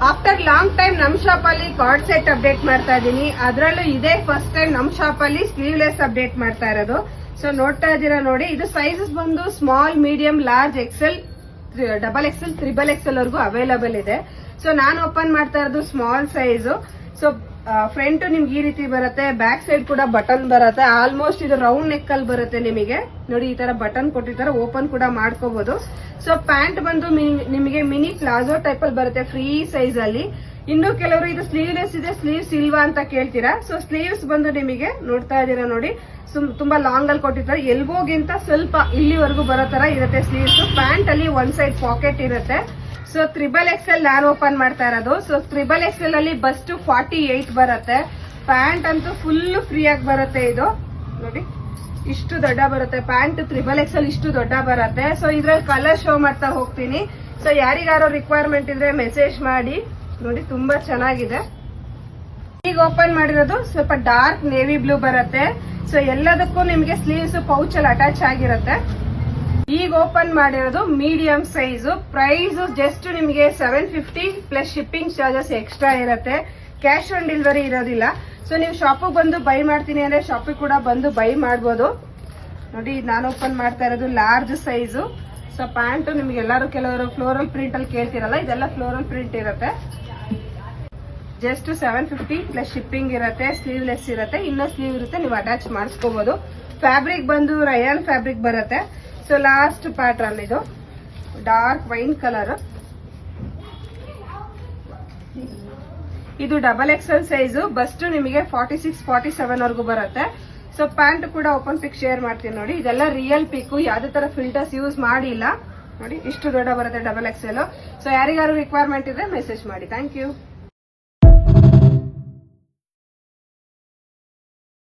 After long time ನಮ್ shop ಅಲ್ಲಿ card set update ಮಾಡ್ತಾ ಇದೀನಿ. ಅದರಲ್ಲೂ ಇದೇ ಫಸ್ಟ್ ಟೈಮ್ ನಮ್ ಶಾಪ್ ಅಲ್ಲಿ ಸ್ಲೀವ್ಲೆಸ್ ಅಪ್ಡೇಟ್ ಮಾಡ್ತಾ ಇರೋದು. ಸೊ ನೋಡ್ತಾ ಇದ್ದೀರಾ ನೋಡಿ, ಇದು ಸೈಜಸ್ ಬಂದು small, medium, large, XL, double XL, triple XL ವರ್ಗೂ ಅವೈಲಬಲ್ ಇದೆ. ಸೊ ನಾನು ಓಪನ್ ಮಾಡ್ತಾ ಇರೋದು ಸ್ಮಾಲ್ ಸೈಜ್. ಸೊ ಫ್ರಂಟ್ ನಿಮ್ಗೆ ಈ ರೀತಿ ಬರುತ್ತೆ, ಬ್ಯಾಕ್ ಸೈಡ್ ಕೂಡ ಬಟನ್ ಬರುತ್ತೆ. ಆಲ್ಮೋಸ್ಟ್ ಇದು ರೌಂಡ್ ನೆಕ್ ಅಲ್ಲಿ ಬರುತ್ತೆ ನಿಮಗೆ. ನೋಡಿ ಈ ತರ ಬಟನ್ ಕೊಟ್ಟಿರ್ತಾರೆ, ಓಪನ್ ಕೂಡ ಮಾಡ್ಕೋಬಹುದು. ಸೊ ಪ್ಯಾಂಟ್ ಬಂದು ನಿಮಗೆ ಮಿನಿ ಪ್ಲಾಜೋ ಟೈಪ್ ಅಲ್ಲಿ ಬರುತ್ತೆ, ಫ್ರೀ ಸೈಜ್ ಅಲ್ಲಿ. ಇನ್ನು ಕೆಲವರು ಇದು ಸ್ಲೀವ್ಲೆಸ್ ಇದೆ, ಸ್ಲೀವ್ಸ್ ಇಲ್ವಾ ಅಂತ ಕೇಳ್ತೀರಾ. ಸೊ ಸ್ಲೀವ್ಸ್ ಬಂದು ನಿಮಗೆ ನೋಡ್ತಾ ಇದೀರಾ ನೋಡಿ, ತುಂಬಾ ಲಾಂಗ್ ಅಲ್ಲಿ ಕೊಟ್ಟಿರ್ತಾರೆ. ಎಲ್ಬೋಗಿಂತ ಸ್ವಲ್ಪ ಇಲ್ಲಿವರೆಗೂ ಬರೋ ತರ ಇರುತ್ತೆ ಸ್ಲೀವ್ಸ್. ಪ್ಯಾಂಟ್ ಅಲ್ಲಿ ಒಂದ್ ಸೈಡ್ ಪಾಕೆಟ್ ಇರುತ್ತೆ. ಸೊ ತ್ರಿಬಲ್ ಎಕ್ಸೆಲ್ ನಾನು ಓಪನ್ ಮಾಡ್ತಾ ಇರೋದು. ಸೊ ತ್ರಿಬಲ್ ಎಕ್ಸೆಲ್ ಅಲ್ಲಿ ಬಸ್ಟ್ 48 ಬರುತ್ತೆ. ಪ್ಯಾಂಟ್ ಅಂತೂ ಫುಲ್ ಫ್ರೀ ಆಗಿ ಬರುತ್ತೆ. ಇದು ನೋಡಿ ಇಷ್ಟು ದೊಡ್ಡ ಬರುತ್ತೆ ಪ್ಯಾಂಟ್. ತ್ರಿಬಲ್ ಎಕ್ಸೆಲ್ ಇಷ್ಟು ದೊಡ್ಡ ಬರುತ್ತೆ. ಸೊ ಇದ್ರಲ್ಲಿ ಕಲರ್ ಶೋ ಮಾಡ್ತಾ ಹೋಗ್ತೀನಿ. ಸೊ ಯಾರಿಗಾರೋ ರಿಕ್ವೈರ್ಮೆಂಟ್ ಇದ್ರೆ ಮೆಸೇಜ್ ಮಾಡಿ. ನೋಡಿ ತುಂಬಾ ಚೆನ್ನಾಗಿದೆ. ಈಗ ಓಪನ್ ಮಾಡಿರೋದು ಸ್ವಲ್ಪ ಡಾರ್ಕ್ ನೇವಿ ಬ್ಲೂ ಬರುತ್ತೆ. ಸೊ ಎಲ್ಲದಕ್ಕೂ ನಿಮಗೆ ಸ್ಲೀವ್ಸ್ ಪೌಚ್ ಅಲ್ಲಿ ಅಟ್ಯಾಚ್ ಆಗಿರುತ್ತೆ. ಈಗ ಓಪನ್ ಮಾಡಿರೋದು ಮೀಡಿಯಂ ಸೈಜ್. ಪ್ರೈಸ್ ಜಸ್ಟ್ ನಿಮಗೆ 750 ಪ್ಲಸ್ ಶಿಪ್ಪಿಂಗ್ ಚಾರ್ಜಸ್ ಎಕ್ಸ್ಟ್ರಾ ಇರುತ್ತೆ. ಕ್ಯಾಶ್ ಆನ್ ಡೆಲಿವರಿ ಇರೋದಿಲ್ಲ. ಸೊ ನೀವು ಶಾಪಿಗೆ ಬಂದು ಬೈ ಮಾಡ್ತೀನಿ ಅಂದ್ರೆ ಶಾಪಿಗೆ ಕೂಡ ಬಂದು ಬೈ ಮಾಡಬಹುದು. ನೋಡಿ ನಾನು ಓಪನ್ ಮಾಡ್ತಾ ಇರೋದು ಲಾರ್ಜ್ ಸೈಜ್. ಸೊ ಪ್ಯಾಂಟ್ ನಿಮ್ಗೆ ಎಲ್ಲರೂ ಕೆಲವರು ಫ್ಲೋರಲ್ ಪ್ರಿಂಟ್ ಅಲ್ಲಿ ಕೇಳ್ತಿರಲ್ಲ, ಇದೆಲ್ಲ ಫ್ಲೋರಲ್ ಪ್ರಿಂಟ್ ಇರುತ್ತೆ. ಜಸ್ಟ್ 750 ಪ್ಲಸ್ ಶಿಪ್ಪಿಂಗ್ ಇರುತ್ತೆ. ಸ್ಲೀವ್ಲೆಸ್ ಇರುತ್ತೆ, ಇನ್ನೂ ಸ್ಲೀವ್ ಇರುತ್ತೆ, ನೀವು ಅಟ್ಯಾಚ್ ಮಾಡಿಸ್ಕೋಬಹುದು. ಫ್ಯಾಬ್ರಿಕ್ ಬಂದು ರಯಾನ್ ಫ್ಯಾಬ್ರಿಕ್ ಬರುತ್ತೆ. ಸೊ ಲಾಸ್ಟ್ ಪ್ಯಾಟರ್ನ್ ಇದು ಡಾರ್ಕ್ ವೈನ್ ಕಲರ್. ಇದು ಡಬಲ್ ಎಕ್ಸೆಲ್ ಸೈಜ್. ಬಸ್ಟ್ ನಿಮಗೆ 46, 47 ವರೆಗೂ ಬರುತ್ತೆ. ಸೊ ಪ್ಯಾಂಟ್ ಕೂಡ ಓಪನ್ ಪಿಕ್ ಶೇರ್ ಮಾಡ್ತೀನಿ ನೋಡಿ. ಇದೆಲ್ಲ ರಿಯಲ್ ಪಿಕ್, ಯಾವ್ದೇ ತರ ಫಿಲ್ಟರ್ಸ್ ಯೂಸ್ ಮಾಡಿಲ್ಲ. ನೋಡಿ ಇಷ್ಟು ದೊಡ್ಡ ಬರುತ್ತೆ ಡಬಲ್ ಎಕ್ಸೆಲ್. ಸೊ ಯಾರಿಗಾರು ರಿಕ್ವೈರ್ಮೆಂಟ್ ಇದ್ರೆ ಮೆಸೇಜ್ ಮಾಡಿ. Thank you.